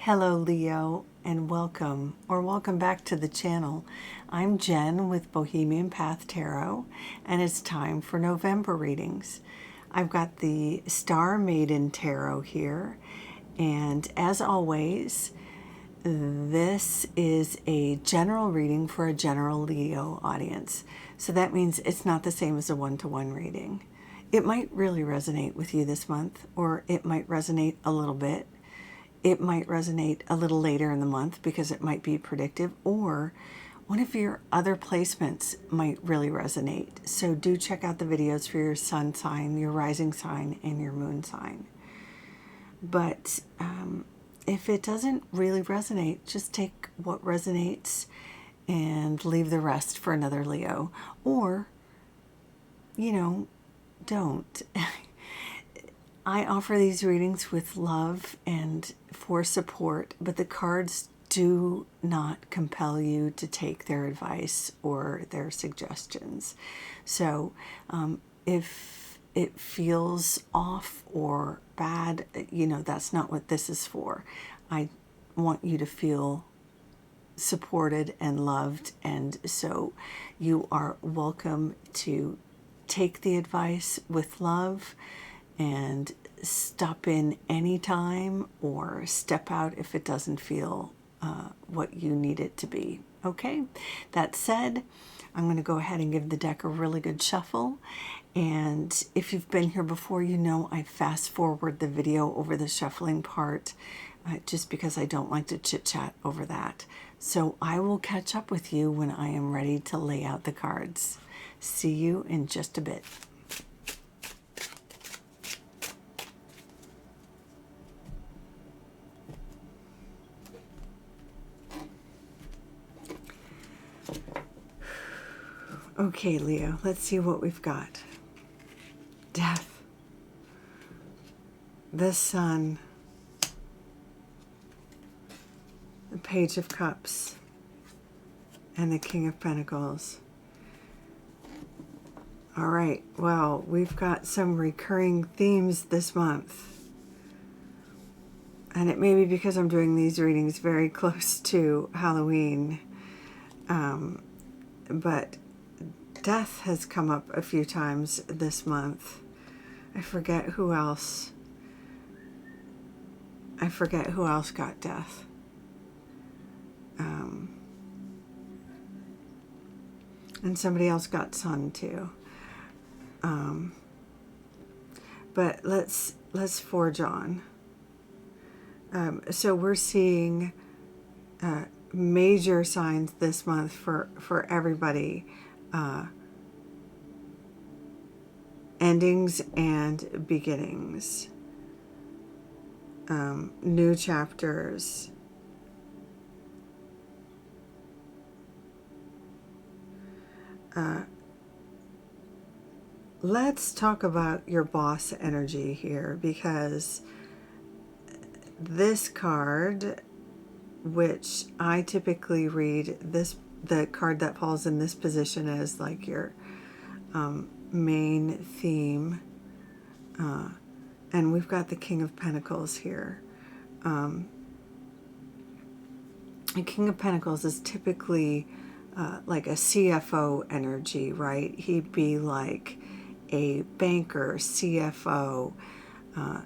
Hello Leo, and welcome back to the channel. I'm Jen with Bohemian Path Tarot, and it's time for November readings. I've got the Star Maiden Tarot here, and as always, this is a general reading for a general Leo audience. So that means it's not the same as a one-to-one reading. It might really resonate with you this month, or it might resonate a little bit. It might resonate a little later in the month because it might be predictive, or one of your other placements might really resonate. So do check out the videos for your sun sign, your rising sign, and your moon sign. But if it doesn't really resonate, just take what resonates and leave the rest for another Leo. Or, don't. I offer these readings with love and for support, but the cards do not compel you to take their advice or their suggestions. So if it feels off or bad, that's not what this is for. I want you to feel supported and loved, and so you are welcome to take the advice with love and stop in anytime or step out if it doesn't feel what you need it to be. Okay, that said, I'm going to go ahead and give the deck a really good shuffle. And if you've been here before, I fast forward the video over the shuffling part just because I don't like to chit chat over that. So I will catch up with you when I am ready to lay out the cards. See you in just a bit. Okay, Leo, let's see what we've got. Death, the Sun, the Page of Cups, and the King of Pentacles. All right, well, we've got some recurring themes this month. And it may be because I'm doing these readings very close to Halloween. But death has come up a few times this month. I forget who else got death. And somebody else got sun too. But let's forge on. So we're seeing major signs this month for everybody. Endings and beginnings. New chapters. Let's talk about your boss energy here, because this card, which I typically read the card that falls in this position as like your main theme, and we've got the King of Pentacles here. The King of Pentacles is typically like a CFO energy, right? He'd be like a banker, CFO,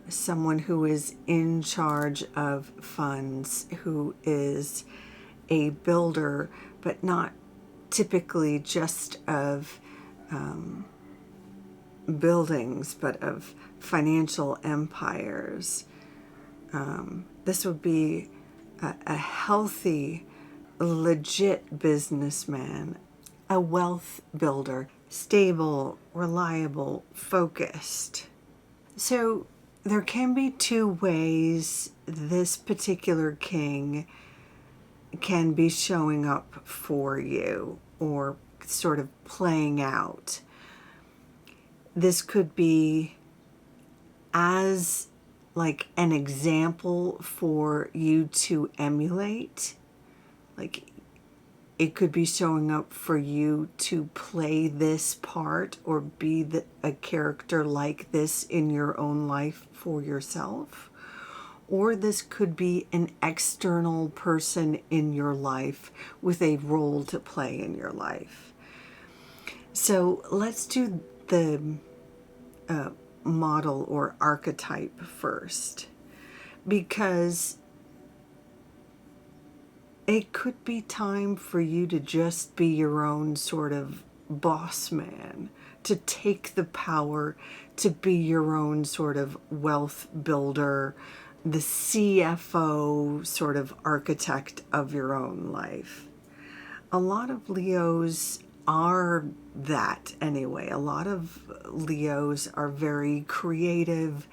someone who is in charge of funds, who is a builder, but not typically just of buildings, but of financial empires. This would be a healthy, legit businessman, a wealth builder, stable, reliable, focused. So there can be two ways this particular king can be showing up for you or sort of playing out. This could be as like an example for you to emulate. Like it could be showing up for you to play this part or be a character like this in your own life for yourself. or this could be an external person in your life with a role to play in your life. So let's do the model or archetype first, because it could be time for you to just be your own sort of boss man, to take the power, to be your own sort of wealth builder, the CFO sort of architect of your own life. A lot of Leos are that anyway. A lot of Leos are very creative,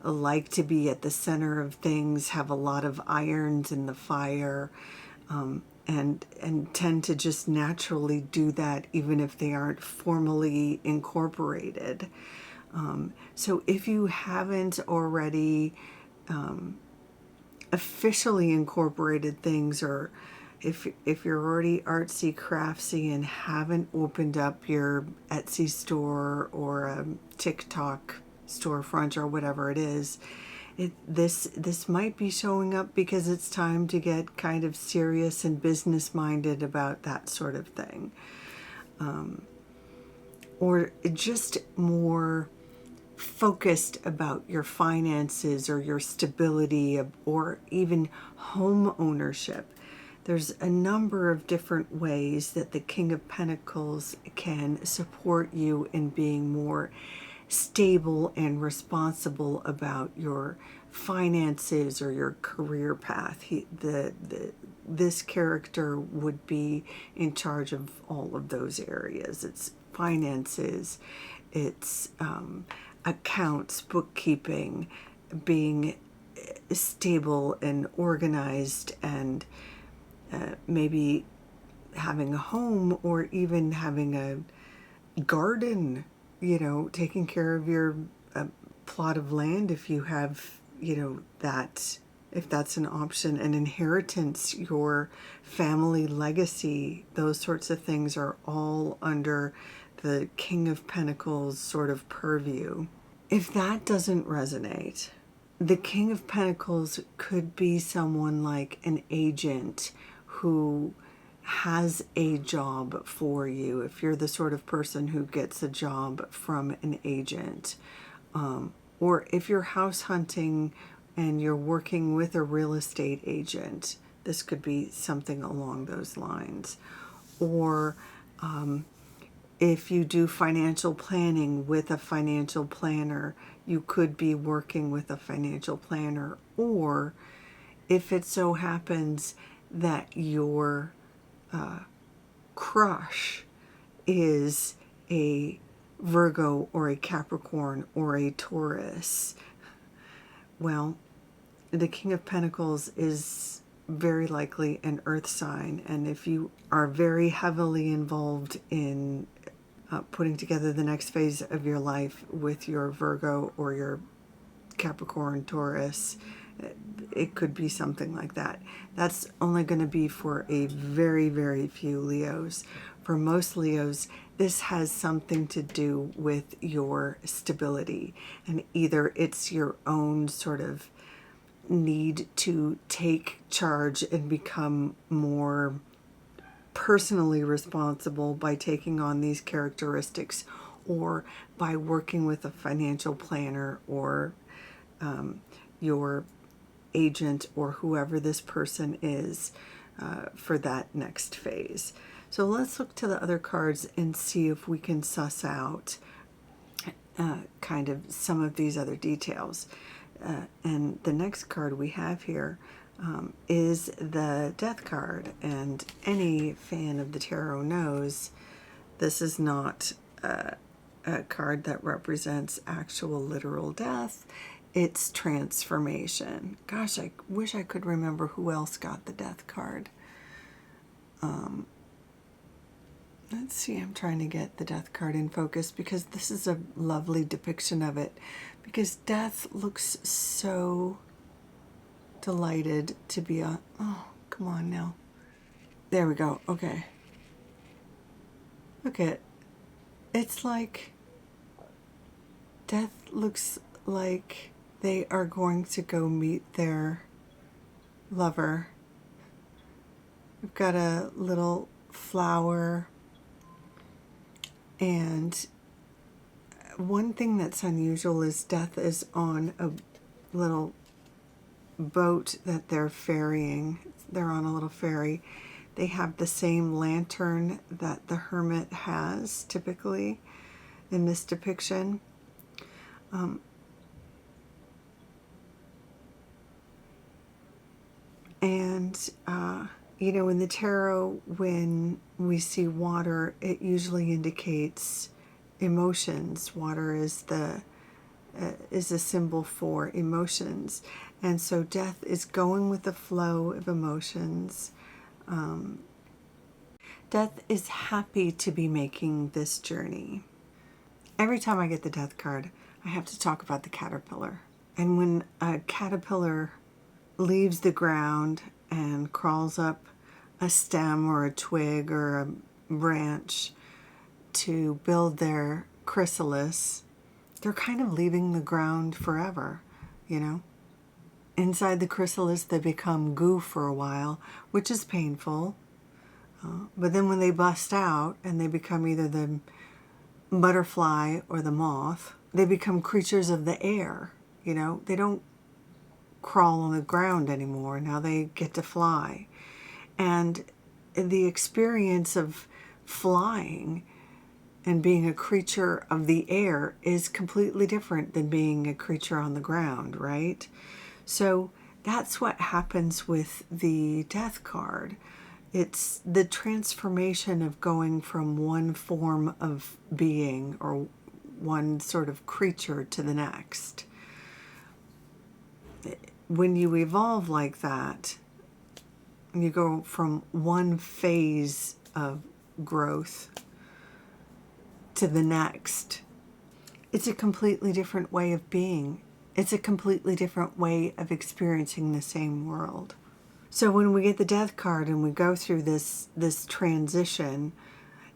like to be at the center of things, have a lot of irons in the fire, and tend to just naturally do that even if they aren't formally incorporated. So if you haven't already officially incorporated things, or if you're already artsy craftsy and haven't opened up your Etsy store or a TikTok storefront or whatever it is, this might be showing up because it's time to get kind of serious and business minded about that sort of thing, or just more focused about your finances or your stability, or even home ownership. There's a number of different ways that the King of Pentacles can support you in being more stable and responsible about your finances or your career path. This character would be in charge of all of those areas. It's finances, it's accounts, bookkeeping, being stable and organized, and maybe having a home, or even having a garden, taking care of your plot of land if you have, that, if that's an option, an inheritance, your family legacy. Those sorts of things are all under the King of Pentacles sort of purview. If that doesn't resonate, the King of Pentacles could be someone like an agent who has a job for you. If you're the sort of person who gets a job from an agent, or if you're house hunting and you're working with a real estate agent, this could be something along those lines. Or if you do financial planning with a financial planner, you could be working with a financial planner. Or if it so happens that your crush is a Virgo or a Capricorn or a Taurus, well, the King of Pentacles is very likely an earth sign. And if you are very heavily involved in putting together the next phase of your life with your Virgo or your Capricorn, Taurus, it could be something like that. That's only going to be for a very, very few Leos. For most Leos, this has something to do with your stability, and either it's your own sort of need to take charge and become more personally responsible by taking on these characteristics, or by working with a financial planner or your agent or whoever this person is for that next phase. So let's look to the other cards and see if we can suss out kind of some of these other details. And the next card we have here is the Death card. And any fan of the tarot knows this is not a card that represents actual literal death. It's transformation. Gosh, I wish I could remember who else got the Death card. Let's see, I'm trying to get the Death card in focus because this is a lovely depiction of it. Because Death looks so delighted to be on. Oh, come on now. There we go. Okay. Look at it. It's like Death looks like They are going to go meet their lover. We've got a little flower, and one thing that's unusual is Death is on a little boat that they're ferrying. They're on a little ferry. They have the same lantern that the Hermit has typically in this depiction. You know, in the tarot, when we see water, it usually indicates emotions. Water is a symbol for emotions, and so Death is going with the flow of emotions. Death is happy to be making this journey. Every time I get the Death card, I have to talk about the caterpillar. And when a caterpillar leaves the ground and crawls up a stem or a twig or a branch to build their chrysalis, they're kind of leaving the ground forever, you know. Inside the chrysalis, they become goo for a while, which is painful. But then when they bust out and they become either the butterfly or the moth, they become creatures of the air, you know. They don't crawl on the ground anymore. Now they get to fly. And the experience of flying and being a creature of the air is completely different than being a creature on the ground, right? So that's what happens with the Death card. It's the transformation of going from one form of being or one sort of creature to the next. When you evolve like that, you go from one phase of growth to the next. It's a completely different way of being. It's a completely different way of experiencing the same world. So when we get the Death card and we go through this transition,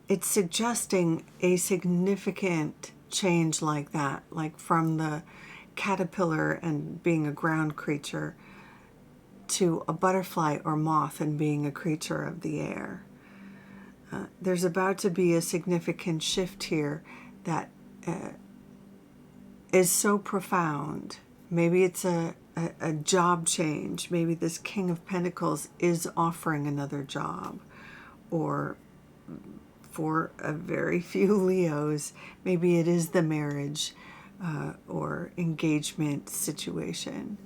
it's suggesting a significant change like that, like from the caterpillar and being a ground creature to a butterfly or moth and being a creature of the air. There's about to be a significant shift here that is so profound. Maybe it's a job change. Maybe this King of Pentacles is offering another job. Or for a very few Leos, maybe it is the marriage or engagement situation,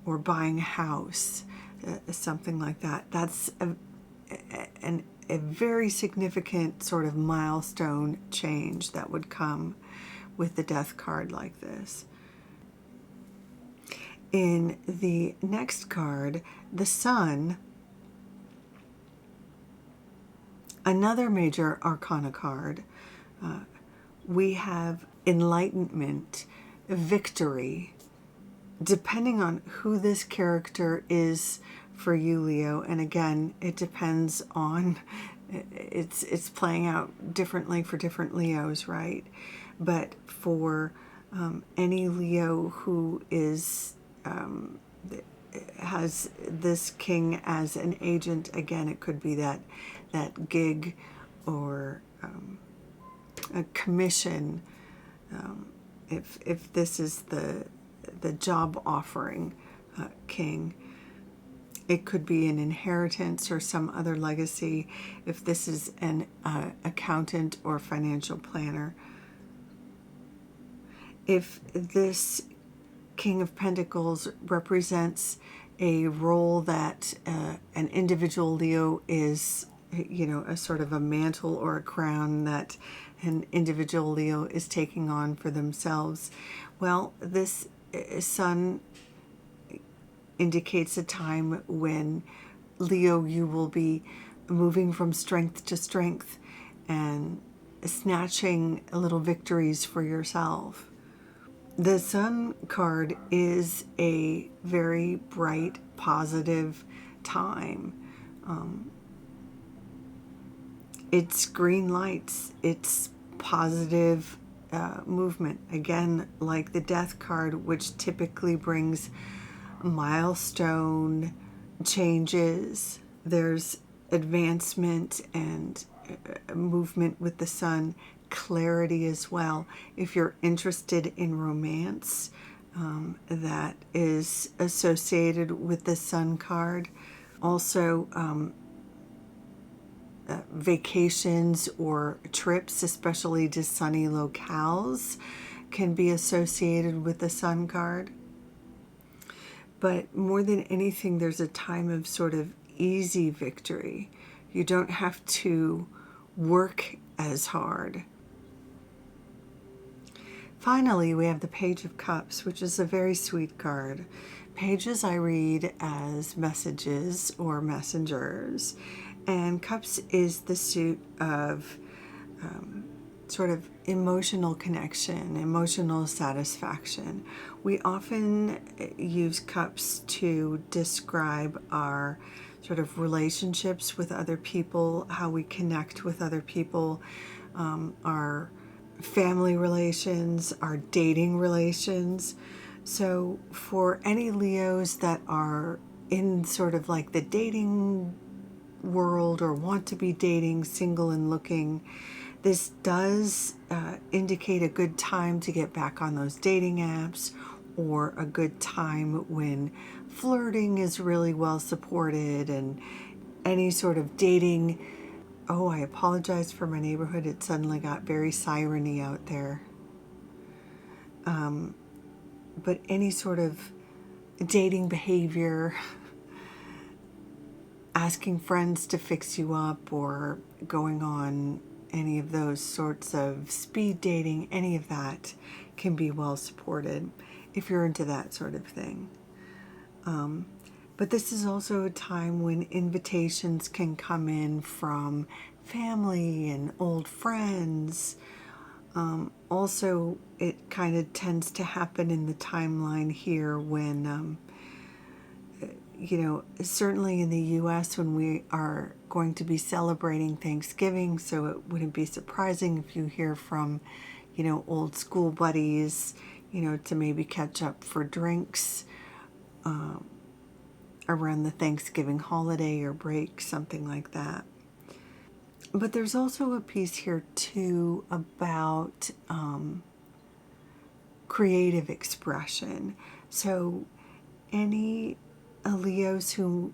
or buying a house, something like that. That's a very significant sort of milestone change that would come with the Death card like this. In the next card, the Sun, another major arcana card, we have enlightenment, victory, depending on who this character is for you, Leo. And again, it depends on, it's playing out differently for different Leos, right? But for any Leo who is has this king as an agent, again, it could be that gig or a commission. If this is the job offering king, it could be an inheritance or some other legacy. If this is an accountant or financial planner. If this King of Pentacles represents a role that an individual Leo is, you know, a sort of a mantle or a crown that an individual Leo is taking on for themselves, well, this Sun indicates a time when, Leo, you will be moving from strength to strength and snatching little victories for yourself. The Sun card is a very bright, positive time. It's green lights. It's positive movement. Again, like the Death card, which typically brings milestone changes. There's advancement and movement with the Sun, clarity as well. If you're interested in romance, that is associated with the Sun card. Also, vacations or trips, especially to sunny locales, can be associated with the Sun card. But more than anything, there's a time of sort of easy victory. You don't have to work as hard. Finally, we have the Page of Cups, which is a very sweet card. Pages I read as messages or messengers, and Cups is the suit of sort of emotional connection, emotional satisfaction. We often use cups to describe our sort of relationships with other people, how we connect with other people, our family relations, our dating relations. So for any Leos that are in sort of like the dating world or want to be dating, single and looking, this does indicate a good time to get back on those dating apps, or a good time when flirting is really well supported, and any sort of dating. Oh, I apologize for my neighborhood. It suddenly got very siren-y out there. But any sort of dating behavior, asking friends to fix you up, or going on any of those sorts of speed dating, any of that can be well supported if you're into that sort of thing. But this is also a time when invitations can come in from family and old friends. Also, it kind of tends to happen in the timeline here when certainly in the U.S. when we are going to be celebrating Thanksgiving, so it wouldn't be surprising if you hear from, old school buddies, to maybe catch up for drinks around the Thanksgiving holiday or break, something like that. But there's also a piece here too about creative expression. So any Leos who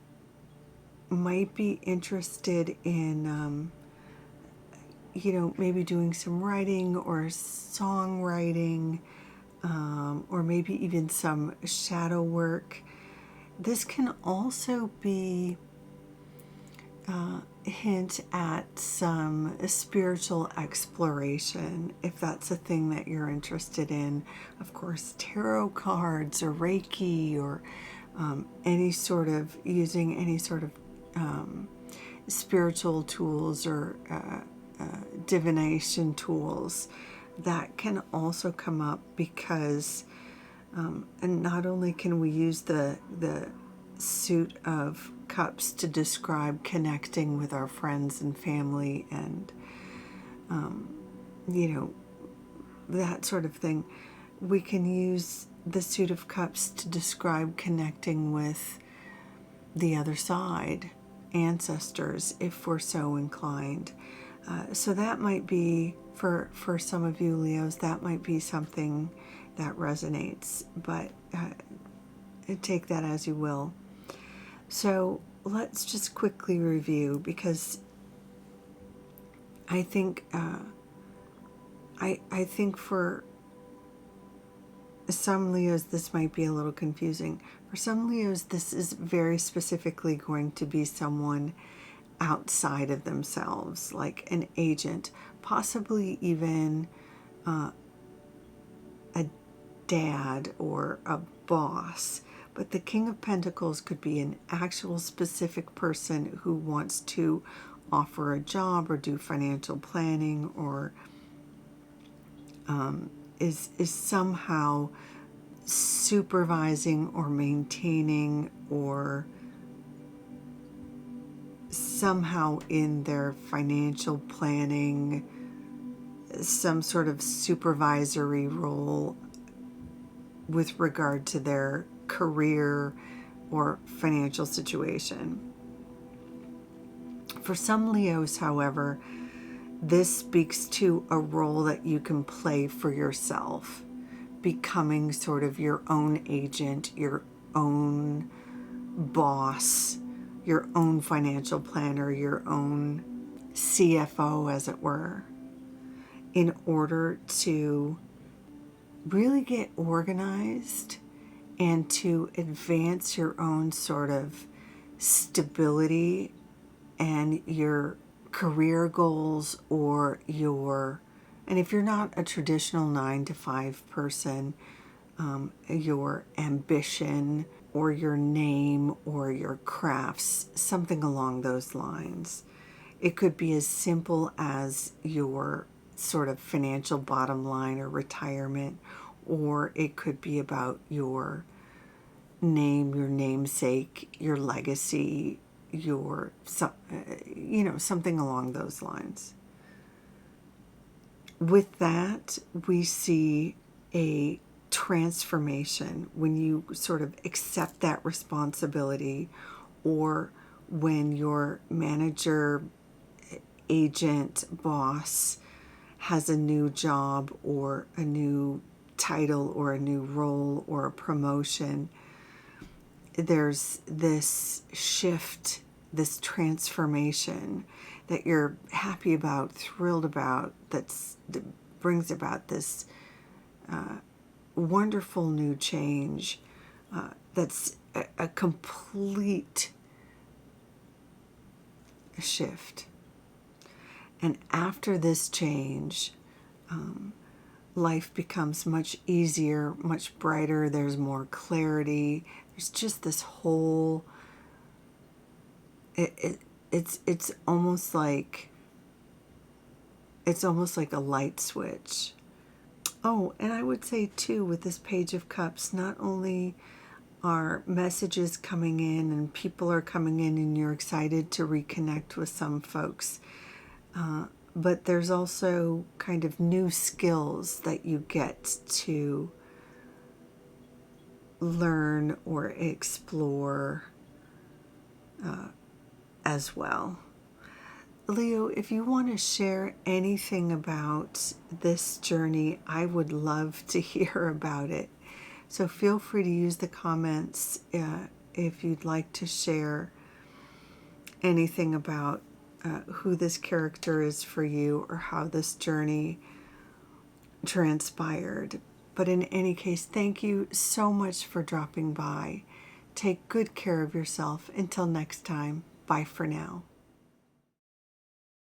might be interested in, maybe doing some writing or songwriting, or maybe even some shadow work. This can also be hint at some spiritual exploration, if that's a thing that you're interested in. Of course, tarot cards or Reiki, or any sort of using any sort of spiritual tools or divination tools, that can also come up, because and not only can we use the suit of cups to describe connecting with our friends and family and that sort of thing, we can use the suit of cups to describe connecting with the other side, ancestors, if we're so inclined. So that might be, for some of you Leos, that might be something that resonates, but take that as you will. So let's just quickly review, because I think I think for some Leos this might be a little confusing. For some Leos, this is very specifically going to be someone outside of themselves, like an agent, possibly even a dad or a boss. But the King of Pentacles could be an actual specific person who wants to offer a job or do financial planning, or is somehow supervising or maintaining, or somehow in their financial planning some sort of supervisory role with regard to their career or financial situation. For some Leos, however, this speaks to a role that you can play for yourself, becoming sort of your own agent, your own boss, your own financial planner, your own CFO, as it were, in order to really get organized and to advance your own sort of stability and your career goals, or and if you're not a traditional 9 to 5 person, your ambition or your name or your crafts, something along those lines. It could be as simple as your sort of financial bottom line or retirement, or it could be about your name, your namesake, your legacy, your, something along those lines. With that, we see a transformation when you sort of accept that responsibility, or when your manager, agent, boss has a new job or a new title or a new role or a promotion. There's this shift, this transformation that you're happy about, thrilled about, that brings about this wonderful new change, that's a complete shift. And after this change, life becomes much easier, much brighter. There's more clarity. There's just this whole, it's almost like a light switch. Oh, and I would say too, with this Page of Cups, not only are messages coming in and people are coming in and you're excited to reconnect with some folks, but there's also kind of new skills that you get to learn or explore as well. Leo, if you want to share anything about this journey, I would love to hear about it. So feel free to use the comments if you'd like to share anything about who this character is for you or how this journey transpired. But in any case, thank you so much for dropping by. Take good care of yourself. Until next time, bye for now.